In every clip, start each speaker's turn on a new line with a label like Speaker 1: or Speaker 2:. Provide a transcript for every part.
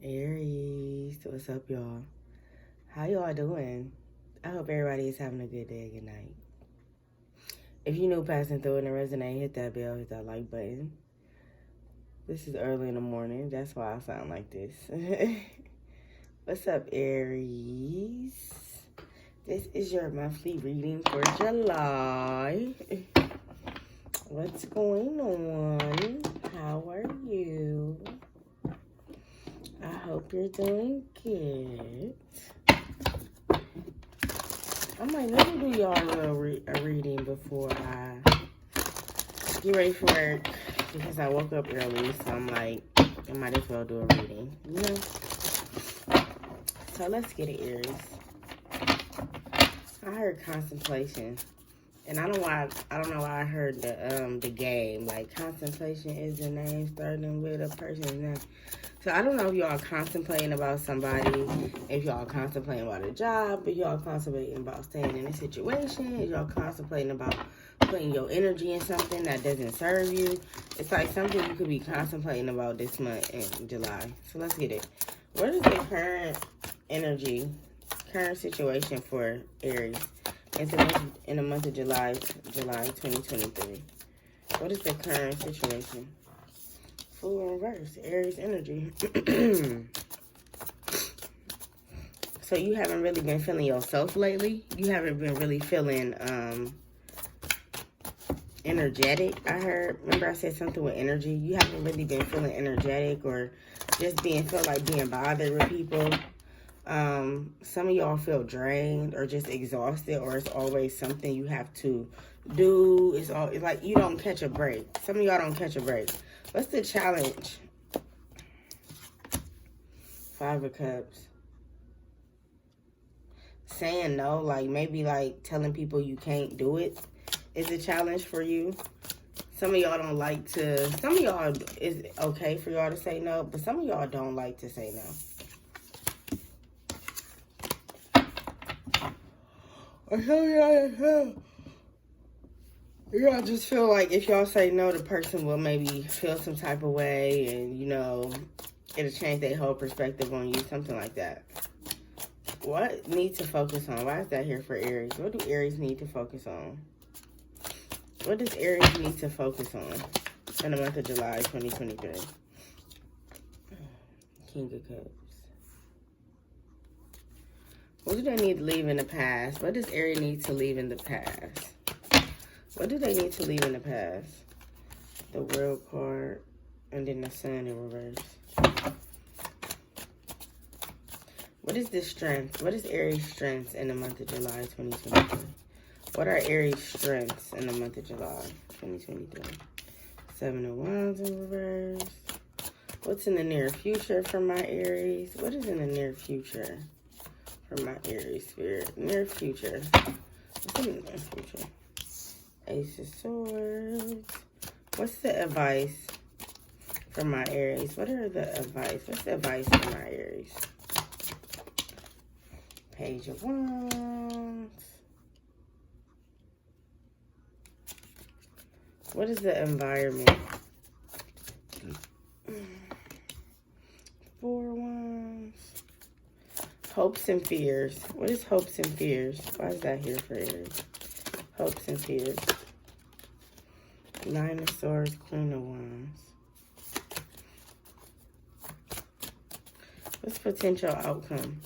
Speaker 1: Aries, what's up, y'all? How y'all doing? I hope everybody is having a good day, good night. If you're new passing through and it resonate, hit that bell, hit that like button. This is early in the morning, that's why I sound like this. What's up, Aries? This is your monthly reading for July. What's going on? How are you? I hope you're doing good. I might never do y'all a reading before I get ready for work because I woke up early, so I'm like, I might as well do a reading, you know? So let's get it, Aries. I heard contemplation, and I don't know why I heard the game, like contemplation is the name starting with a person's name. So I don't know if y'all contemplating about somebody, if y'all contemplating about a job, if y'all contemplating about staying in a situation, if y'all contemplating about putting your energy in something that doesn't serve you. It's like something you could be contemplating about this month in July. So let's get it. What is the current energy, current situation for Aries in the month of July 2023? What is the current situation? Full reverse, Aries energy. So you haven't really been feeling yourself lately? You haven't been really feeling energetic, I heard. Remember I said something with energy? You haven't really been feeling energetic or just feel like being bothered with people. Some of y'all feel drained or just exhausted, or it's always something you have to do. It's like you don't catch a break. Some of y'all don't catch a break. What's the challenge? 5 of Cups. Saying no, like maybe like telling people you can't do it is a challenge for you. Some of y'all don't like to, some of y'all is okay for y'all to say no, but some of y'all don't like to say no. Or some of y'all just feel like if y'all say no, the person will maybe feel some type of way and, you know, it'll change their whole perspective on you, something like that. What need to focus on? Why is that here for Aries? What do Aries need to focus on? What does Aries need to focus on in the month of July 2023? King of Cups. What do they need to leave in the past? What does Aries need to leave in the past? What do they need to leave in the past? The World card and then the Sun in reverse. What is the strength? What is Aries' strengths in the month of July 2023? What are Aries' strengths in the month of July 2023? 7 of Wands in reverse. What's in the near future for my Aries? What is in the near future for my Aries spirit? Near future. What's in the near future? Ace of Swords. What's the advice for my Aries? What are the advice? What's the advice for my Aries? Page of Wands. What is the environment? 4 of Wands. Hopes and fears. What is hopes and fears? Why is that here for Aries? Hopes and fears. 9 of Swords, Queen of Wands. What's potential outcome?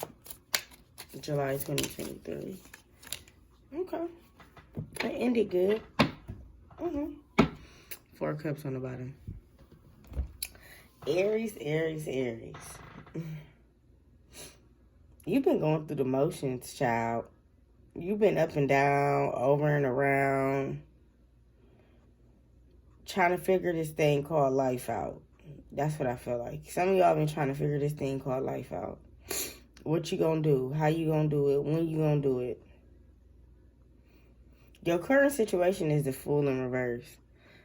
Speaker 1: July 2023. Okay. That ended good. 4 cups on the bottom. Aries, Aries, Aries. You've been going through the motions, child. You've been up and down, over and around, trying to figure this thing called life out. That's what I feel like. Some of y'all been trying to figure this thing called life out. What you gonna do? How you gonna do it? When you gonna do it? Your current situation is the Fool in reverse.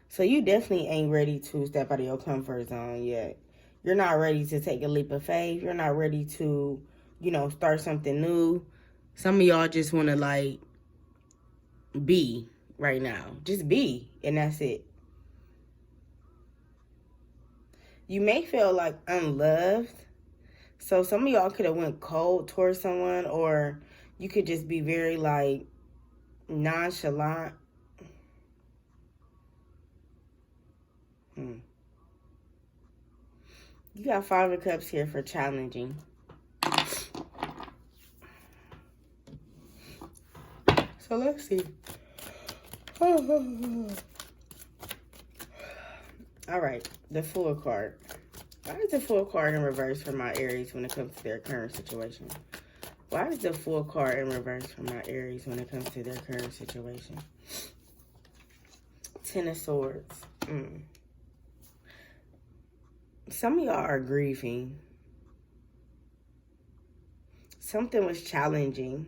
Speaker 1: So you definitely ain't ready to step out of your comfort zone yet. You're not ready to take a leap of faith. You're not ready to, you know, start something new. Some of y'all just want to, like, be right now. Just be, and that's it. You may feel, like, unloved. So some of y'all could have went cold towards someone, or you could just be very like nonchalant. You got 5 of Cups here for challenging. So let's see. All right, the Fool card. Why is the Fool card in reverse for my Aries when it comes to their current situation? Why is the Fool card in reverse for my Aries when it comes to their current situation? 10 of Swords. Some of y'all are grieving. Something was challenging.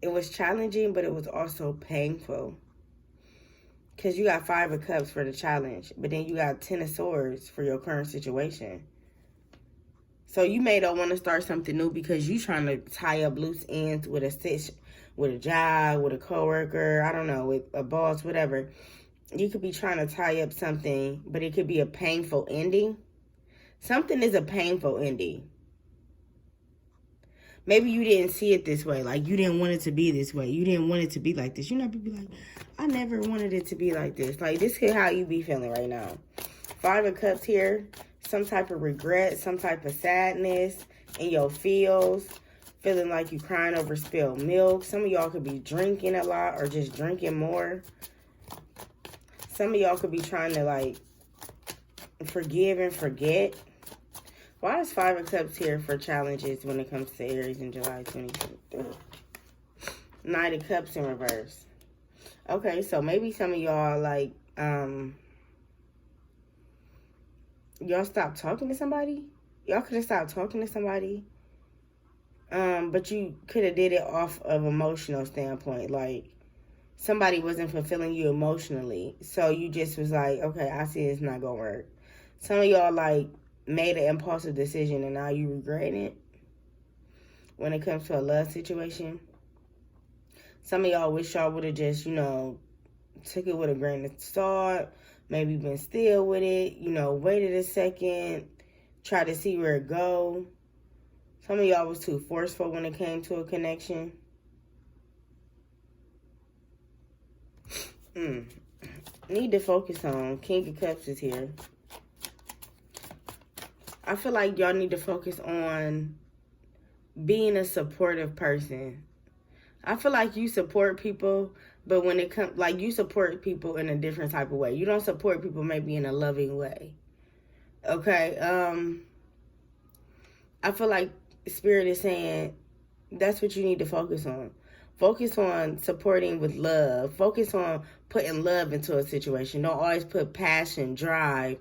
Speaker 1: It was challenging, but it was also painful. Because you got 5 of Cups for the challenge, but then you got 10 of Swords for your current situation. So you may not want to start something new because you trying to tie up loose ends with a job, with a coworker, I don't know, with a boss, whatever. You could be trying to tie up something, but it could be a painful ending. Something is a painful ending. Maybe you didn't see it this way. Like, you didn't want it to be this way. You didn't want it to be like this. You know, people be like, I never wanted it to be like this. Like, this is how you be feeling right now. 5 of Cups here. Some type of regret, some type of sadness in your feels. Feeling like you crying over spilled milk. Some of y'all could be drinking a lot or just drinking more. Some of y'all could be trying to, like, forgive and forget. Why is 5 of Cups here for challenges when it comes to Aries in July 2023? 9 of Cups in reverse. Okay, so maybe some of y'all, like, y'all stopped talking to somebody. Y'all could have stopped talking to somebody. But you could have did it off of emotional standpoint. Like, somebody wasn't fulfilling you emotionally. So you just was like, okay, I see it's not going to work. Some of y'all, like, made an impulsive decision and now you regret it when it comes to a love situation. Some of y'all wish y'all would have just, you know, took it with a grain of salt, maybe been still with it, you know, waited a second, try to see where it go. Some of y'all was too forceful when it came to a connection. Need to focus on. King of Cups is here. I feel like y'all need to focus on being a supportive person. I feel like you support people, but when it comes, like, you support people in a different type of way. You don't support people maybe in a loving way. Okay? I feel like Spirit is saying that's what you need to focus on. Focus on supporting with love. Focus on putting love into a situation. Don't always put passion, drive,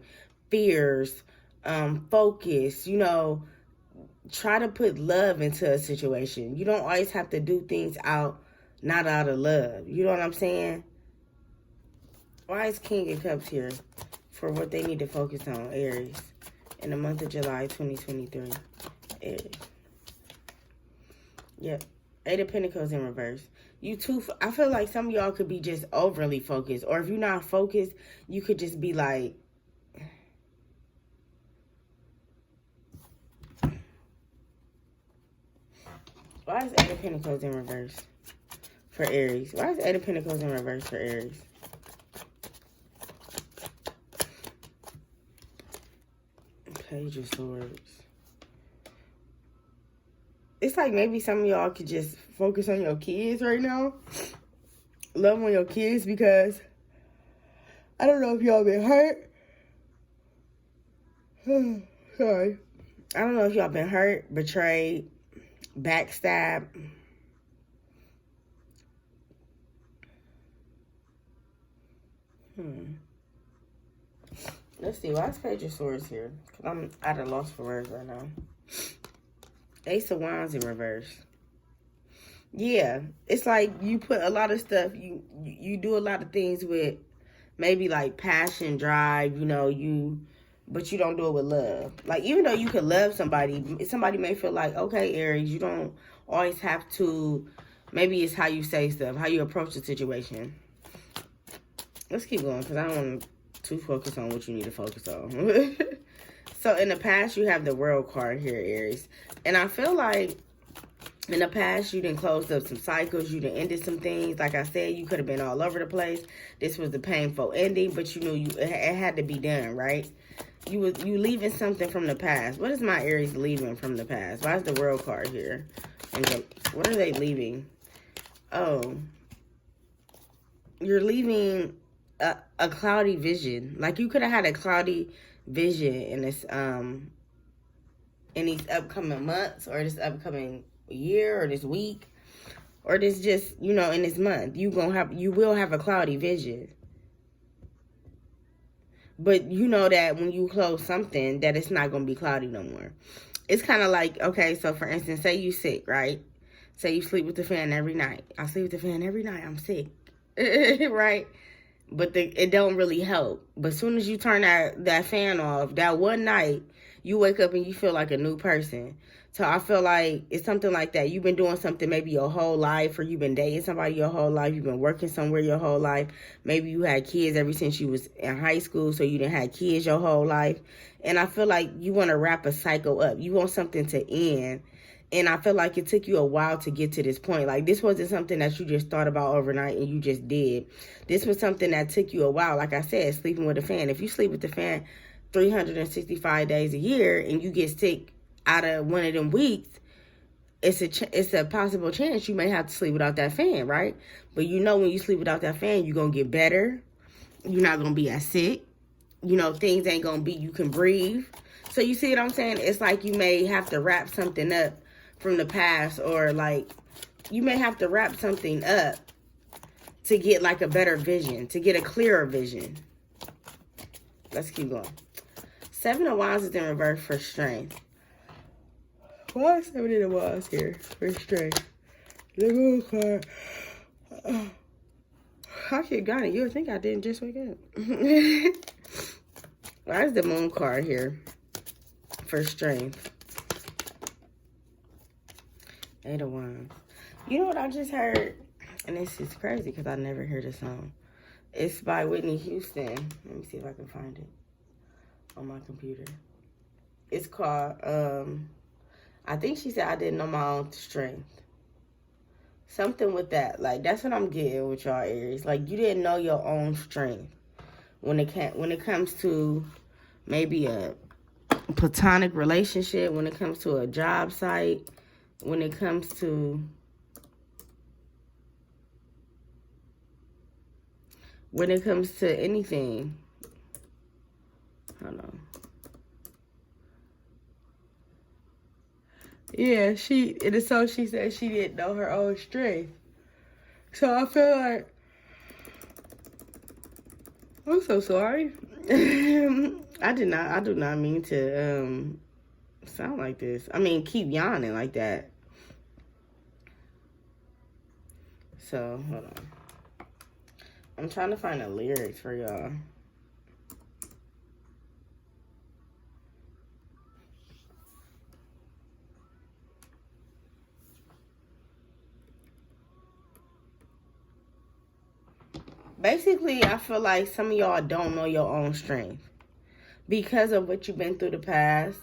Speaker 1: fears, focus, you know, try to put love into a situation. You don't always have to do things not out of love. You know what I'm saying? Why is King of Cups here for what they need to focus on, Aries, in the month of July 2023? Aries. Yep. 8 of Pentacles in reverse. I feel like some of y'all could be just overly focused. Or if you're not focused, you could just be like, why is 8 of Pentacles in reverse for Aries? Why is 8 of Pentacles in reverse for Aries? Page of Swords. It's like maybe some of y'all could just focus on your kids right now. Love on your kids, because I don't know if y'all been hurt. Sorry. I don't know if y'all been hurt, betrayed, backstabbed. Let's see. Why is Page of Swords here? Because I'm at a loss for words right now. Ace of Wands in reverse. Yeah. It's like you put a lot of stuff. You do a lot of things with maybe like passion, drive, you know, but you don't do it with love. Like, even though you could love somebody may feel like, okay, Aries, you don't always have to, maybe it's how you say stuff, how you approach the situation. Let's keep going, because I don't want to focus on what you need to focus on. So in the past, you have the World card here, Aries. And I feel like in the past, you done closed up some cycles. You done ended some things. Like I said, you could have been all over the place. This was the painful ending, but you knew it had to be done, right? You leaving something from the past. What is my Aries leaving from the past? Why is the World card here? And what are they leaving? Oh, you're leaving a cloudy vision. Like you could have had a cloudy vision in this in these upcoming months, or this upcoming year, or this week, or this just, you know, in this month. You will have a cloudy vision. But you know that when you close something, that it's not going to be cloudy no more. It's kind of like, okay, so for instance, say you sick, right? Say you sleep with the fan every night. I sleep with the fan every night. I'm sick. Right? But it don't really help. But as soon as you turn that fan off, that one night, you wake up and you feel like a new person. So I feel like it's something like that. You've been doing something maybe your whole life, or you've been dating somebody your whole life. You've been working somewhere your whole life. Maybe you had kids ever since you was in high school, so you didn't have kids your whole life. And I feel like you want to wrap a cycle up. You want something to end. And I feel like it took you a while to get to this point. Like, this wasn't something that you just thought about overnight and you just did. This was something that took you a while. Like I said, sleeping with a fan. If you sleep with the fan 365 days a year and you get sick out of one of them weeks, it's a possible chance you may have to sleep without that fan, right? But you know, when you sleep without that fan, you're going to get better. You're not going to be as sick. You know, things ain't going to be, you can breathe. So you see what I'm saying? It's like you may have to wrap something up from the past, or like you may have to wrap something up to get like a better vision, to get a clearer vision. Let's keep going. 7 of Wands is in reverse for strength. Why is 7 of Wands here for strength? The moon card. I should got it. You would think I didn't just wake up. Why is the moon card here for strength? 8 of Wands. You know what I just heard? And this is crazy because I never heard this song. It's by Whitney Houston. Let me see if I can find it on my computer. It's called, I think she said I didn't know my own strength. Something with that. Like, that's what I'm getting with y'all, Aries. Like, you didn't know your own strength. When it comes to maybe a platonic relationship, when it comes to a job site, when it comes to anything. Hold on. Yeah, she said she didn't know her own strength. So I feel like, I'm so sorry. I do not mean to sound like this. I mean, keep yawning like that. So, hold on. I'm trying to find the lyrics for y'all. Basically, I feel like some of y'all don't know your own strength because of what you've been through the past.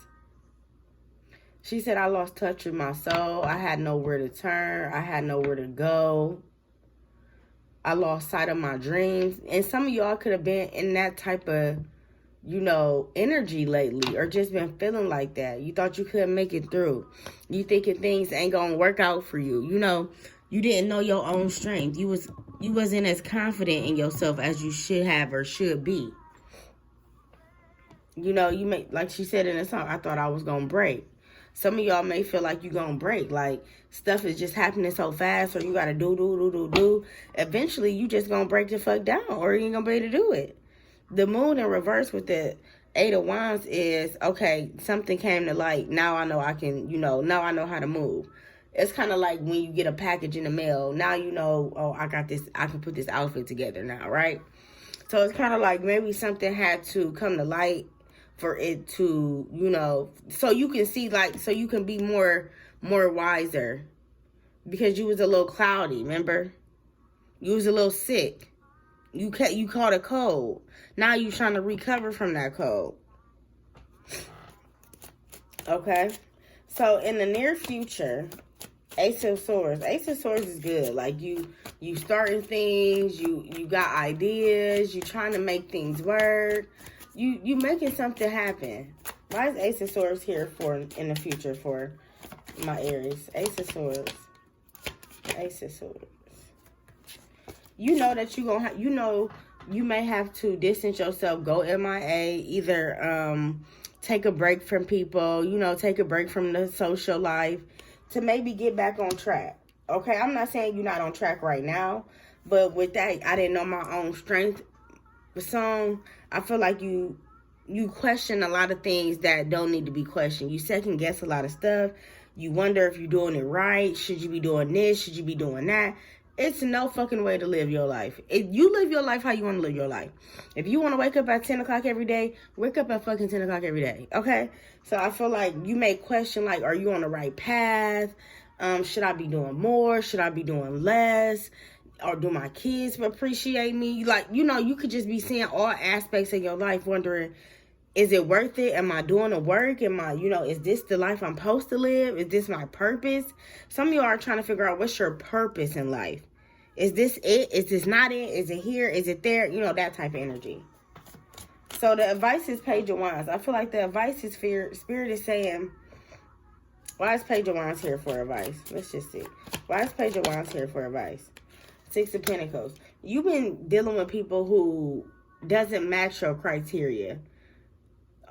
Speaker 1: She said, I lost touch with my soul. I had nowhere to turn. I had nowhere to go. I lost sight of my dreams. And some of y'all could have been in that type of, you know, energy lately, or just been feeling like that. You thought you couldn't make it through. You thinking things ain't gonna work out for you. You know, you didn't know your own strength. You wasn't as confident in yourself as you should have or should be. You know, you may, like she said in the song, I thought I was gonna break. Some of y'all may feel like you're gonna break. Like, stuff is just happening so fast, or you gotta do. Eventually, you just gonna break the fuck down, or you ain't gonna be able to do it. The moon in reverse with the 8 of Wands is, okay, something came to light. Now I know I can, you know, now I know how to move. It's kind of like when you get a package in the mail. Now you know, oh, I got this, I can put this outfit together now, right? So it's kind of like maybe something had to come to light for it to, you know, so you can see, like, so you can be more wiser. Because you was a little cloudy, remember? You was a little sick. You caught a cold. Now you trying to recover from that cold. Okay? So, in the near future, Ace of Swords. Ace of Swords is good. Like, you starting things, you got ideas, you trying to make things work. You making something happen. Why is Ace of Swords here for in the future for my Aries? Ace of Swords. Ace of Swords. You know that you gonna you may have to distance yourself, go MIA, either take a break from people, take a break from the social life to maybe get back on track. Okay, I'm not saying you're not on track right now, but with that, I didn't know my own strength. So I feel like you question a lot of things that don't need to be questioned. You second guess a lot of stuff. You wonder if you're doing it right. Should you be doing this? Should you be doing that? It's no fucking way to live your life. If you live your life how you want to live your life. If you want to wake up at 10 o'clock every day, wake up at fucking 10 o'clock every day. Okay? So I feel like you may question, like, are you on the right path? Should I be doing more? Should I be doing less? Or do my kids appreciate me? Like, you could just be seeing all aspects of your life, wondering, is it worth it? Am I doing the work? Am I, is this the life I'm supposed to live? Is this my purpose? Some of you are trying to figure out what's your purpose in life. Is this it? Is this not it? Is it here? Is it there? That type of energy. So the advice is Page of Wands. I feel like the advice is Spirit is saying, why is Page of Wands here for advice? Let's just see. Why is Page of Wands here for advice? Six of Pentacles. You've been dealing with people who doesn't match your criteria.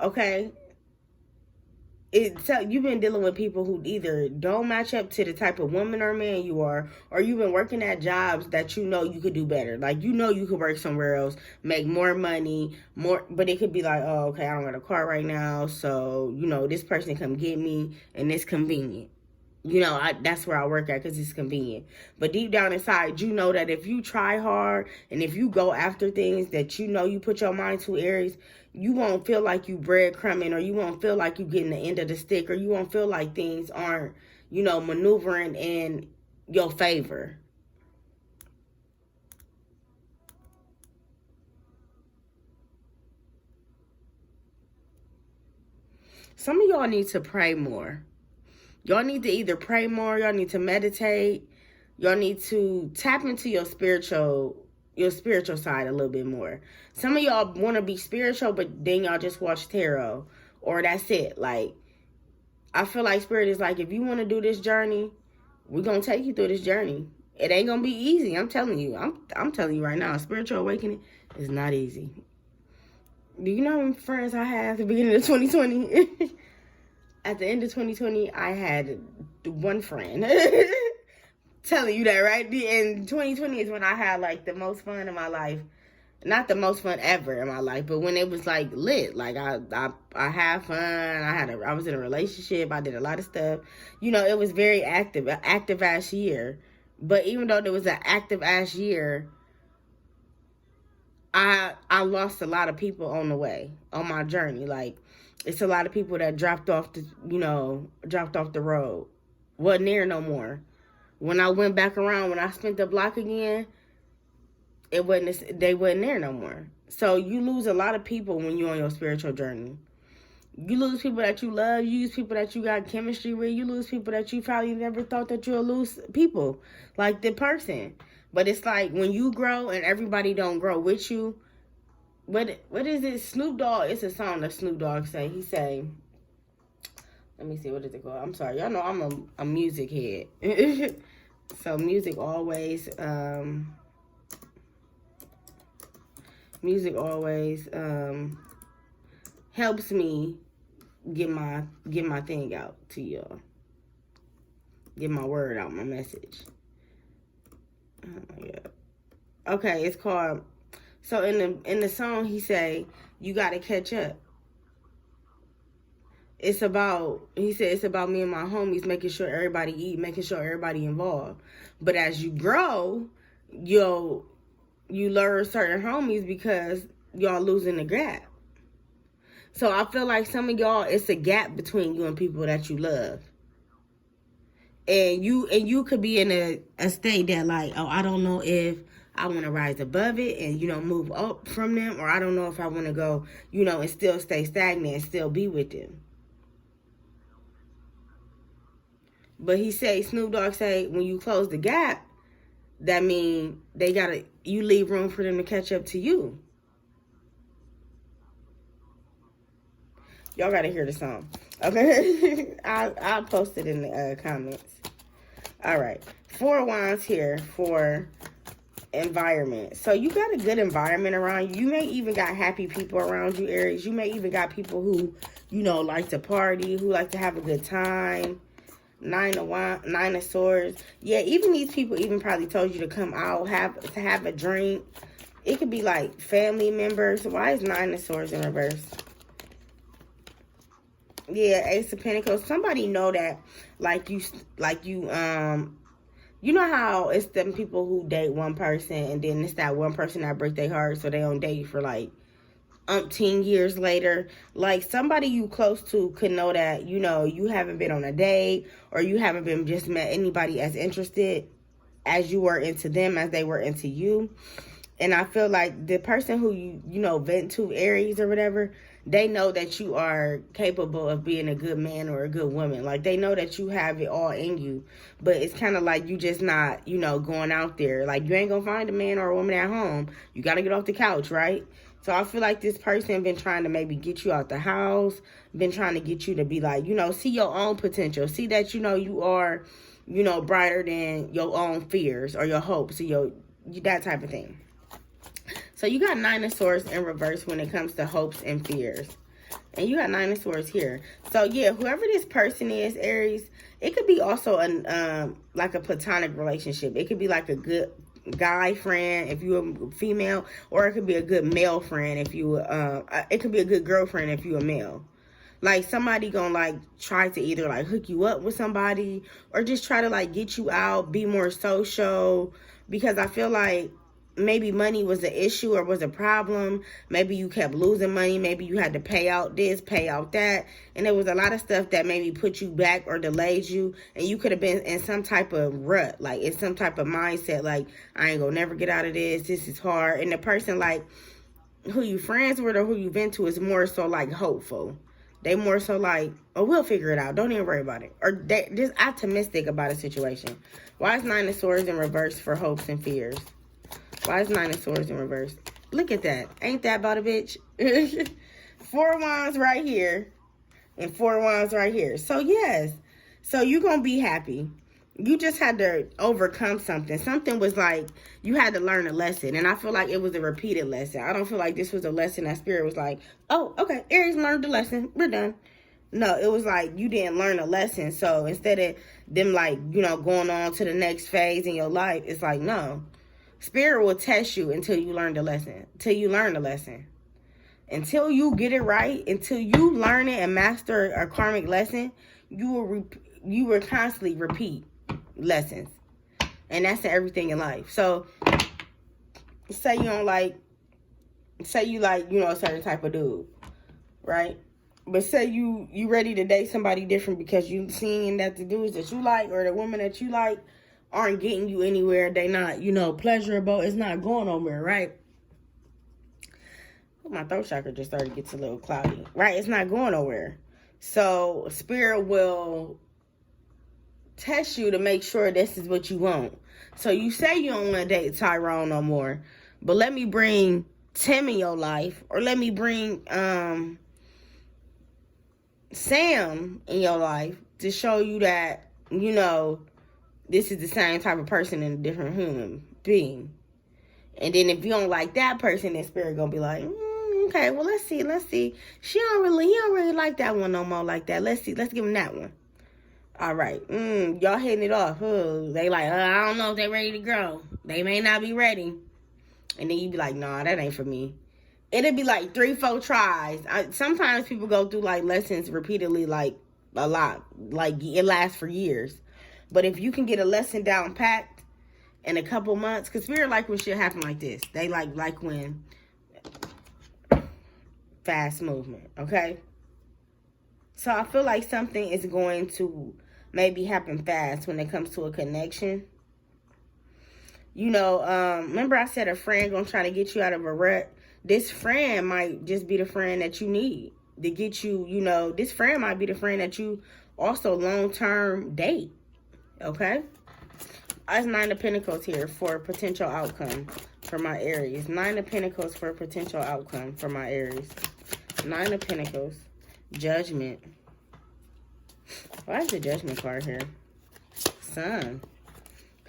Speaker 1: Okay? So you've been dealing with people who either don't match up to the type of woman or man you are, or you've been working at jobs that you could do better. Like, you could work somewhere else, make more money, but it could be like, oh, okay, I don't got a car right now, so, this person come get me, and it's convenient. That's where I work at because it's convenient. But deep down inside, you know that if you try hard and if you go after things that you put your mind to, Aries, you won't feel like you breadcrumbing, or you won't feel like you getting the end of the stick, or you won't feel like things aren't, maneuvering in your favor. Some of y'all need to pray more. Y'all need to either pray more, y'all need to meditate, y'all need to tap into your spiritual side a little bit more. Some of y'all want to be spiritual, but then y'all just watch tarot, or that's it. Like, I feel like Spirit is like, if you want to do this journey, we're going to take you through this journey. It ain't going to be easy. I'm telling you. I'm telling you right now, spiritual awakening is not easy. Do you know how many friends I had at the beginning of 2020? At the end of 2020, I had one friend. Telling you that, right? And 2020 is when I had, like, the most fun in my life. Not the most fun ever in my life, but when it was, like, lit. Like, I had fun. I was in a relationship. I did a lot of stuff. It was very active-ass year. But even though there was an active-ass year, I lost a lot of people on the way, on my journey. Like, it's a lot of people that dropped off the road. Wasn't there no more. When I went back around, when I spent the block again, they wasn't there no more. So you lose a lot of people when you're on your spiritual journey. You lose people that you love. You lose people that you got chemistry with. You lose people that you probably never thought that you'll lose people. Like the person. But it's like when you grow and everybody don't grow with you. What is it? Snoop Dogg. It's a song that Snoop Dogg say. He say, let me see, what is it called? I'm sorry. Y'all know I'm a music head. So music always helps me get my thing out to y'all. Get my word out, my message. Oh my God. Okay, it's called. So in the song, he say, you got to catch up. He said it's about me and my homies, making sure everybody eat, making sure everybody involved. But as you grow, you learn certain homies because y'all losing the gap. So I feel like some of y'all, it's a gap between you and people that you love. And you could be in a state that like, oh, I don't know if I want to rise above it and, move up from them. Or I don't know if I want to go, and still stay stagnant and still be with them. But Snoop Dogg say, when you close the gap, that mean you leave room for them to catch up to you. Y'all gotta hear the song. Okay? I'll post it in the comments. All right. 4 wands here for environment. So you got a good environment around you. You may even got happy people around you, Aries. You may even got people who, like to party, who like to have a good time. 9 of Swords. Yeah, even these people even probably told you to come out, have a drink. It could be like family members. Why is 9 of Swords in reverse? Yeah, Ace of Pentacles. Somebody know that, you know how it's them people who date one person and then it's that one person that breaks their heart, so they don't date for like umpteen years later. Like, somebody you close to could know that, you haven't been on a date, or you haven't been just met anybody as interested as you were into them as they were into you. And I feel like the person who you vent to, Aries or whatever, they know that you are capable of being a good man or a good woman. Like, they know that you have it all in you. But it's kind of like you just not, going out there. Like, you ain't going to find a man or a woman at home. You got to get off the couch, right? So I feel like this person been trying to maybe get you out the house, been trying to get you to be like, see your own potential. See that, you are, brighter than your own fears or your hopes, that type of thing. So you got 9 of Swords in reverse when it comes to hopes and fears. And you got 9 of Swords here. So yeah, whoever this person is, Aries, it could be also like a platonic relationship. It could be like a good guy friend if you're a female, or it could be a good male friend if you it could be a good girlfriend if you're a male. Like, somebody gonna like try to either like hook you up with somebody, or just try to like get you out, be more social, because I feel like maybe money was an issue or was a problem. Maybe you kept losing money. Maybe you had to pay out this, pay out that. And there was a lot of stuff that maybe put you back or delayed you. And you could have been in some type of rut, like in some type of mindset, like, I ain't gonna never get out of this. This is hard. And the person like who you friends with or who you've been to is more so like hopeful. They more so like, oh, we'll figure it out. Don't even worry about it. Or they just optimistic about a situation. Why is 9 of Swords in reverse for hopes and fears? Why is 9 of Swords in reverse? Look at that. Ain't that about a bitch? 4 wands right here. And 4 wands right here. So, yes. So, you're going to be happy. You just had to overcome something. Something was like, you had to learn a lesson. And I feel like it was a repeated lesson. I don't feel like this was a lesson that Spirit was like, oh, okay, Aries learned the lesson. We're done. No, it was like you didn't learn a lesson. So, instead of them like, going on to the next phase in your life, it's like, no. Spirit will test you until you learn the lesson. Until you learn the lesson. Until you get it right. Until you learn it and master a karmic lesson. You will constantly repeat lessons. And that's everything in life. So, say you don't like. Say you like, a certain type of dude. Right? But say you ready to date somebody different because you seeing that the dudes that you like or the woman that you like aren't getting you anywhere. They not, pleasurable. It's not going nowhere, right? My throat chakra just started to get a little cloudy, right? It's not going nowhere. So Spirit will test you to make sure this is what you want. So you say you don't want to date Tyrone no more, but let me bring Tim in your life, or let me bring Sam in your life to show you that, this is the same type of person in a different human being. And then if you don't like that person, then Spirit gonna be like, okay, well, let's see. He don't really like that one no more like that. Let's see, let's give him that one. All right, y'all hitting it off. They like, I don't know if they ready to grow. They may not be ready. And then you be like, nah, that ain't for me. It'll be like 3-4 tries. Sometimes people go through like lessons repeatedly, like a lot. Like it lasts for years. But if you can get a lesson down packed in a couple months, because Spirit like when shit happen like this. They like when fast movement, okay? So I feel like something is going to maybe happen fast when it comes to a connection. Remember I said a friend gonna try to get you out of a rut? This friend might just be the friend that you need to get you, this friend might be the friend that you also long-term date. Okay? That's 9 of Pentacles here for potential outcome for my Aries. 9 of Pentacles for potential outcome for my Aries. 9 of Pentacles. Judgment. Why is the Judgment card here? Sun.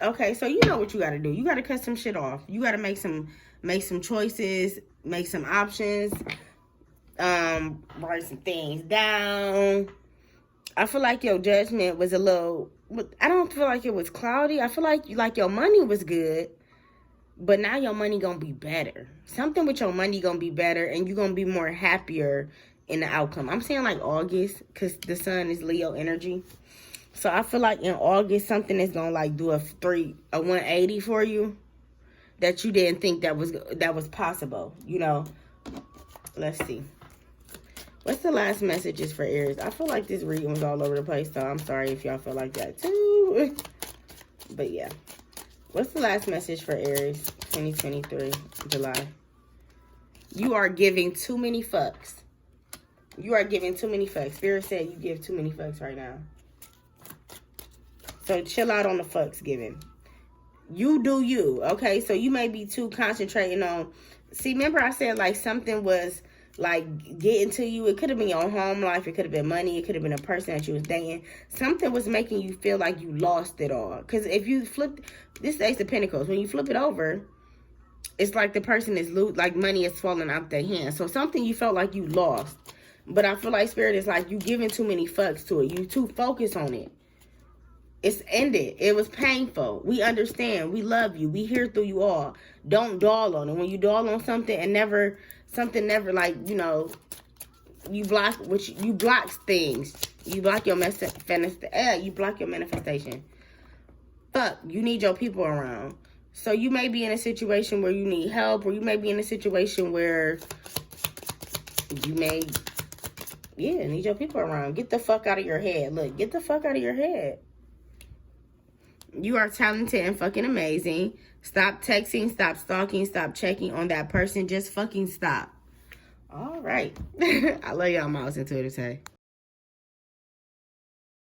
Speaker 1: Okay, so you know what you got to do. You got to cut some shit off. You got to make some choices, make some options, write some things down. I feel like your judgment was a little, I don't feel like it was cloudy. I feel like your money was good, but now your money gonna be better. Something with your money gonna be better, and you're gonna be more happier in the outcome. I'm saying like August, because the sun is Leo energy. So I feel like in August, something is gonna like do a 180 for you that you didn't think that was possible. You know, let's see. What's the last messages for Aries? I feel like this reading was all over the place, so I'm sorry if y'all feel like that too. But yeah. What's the last message for Aries 2023, July? You are giving too many fucks. You are giving too many fucks. Spirit said you give too many fucks right now. So chill out on the fucks giving. You do you, okay? So you may be too concentrating on... See, remember I said like something was like getting to you. It could have been your home life. It could have been money. It could have been a person that you was dating. Something was making you feel like you lost it all. Because if you flip... This Ace of Pentacles. When you flip it over, it's like the person is... Like money is falling out their hands. So something you felt like you lost. But I feel like Spirit is like you giving too many fucks to it. You too focused on it. It's ended. It was painful. We understand. We love you. We here through you all. Don't dwell on it. When you dwell on something and something never like, you know, you block things. You block your you block your manifestation. Fuck, you need your people around. So you may be in a situation where you need help, or you may be in a situation where you may, need your people around. Get the fuck out of your head. Look, get the fuck out of your head. You are talented and fucking amazing. Stop texting, stop stalking, stop checking on that person. Just fucking stop. All right. I love y'all. I'm always intuitive today.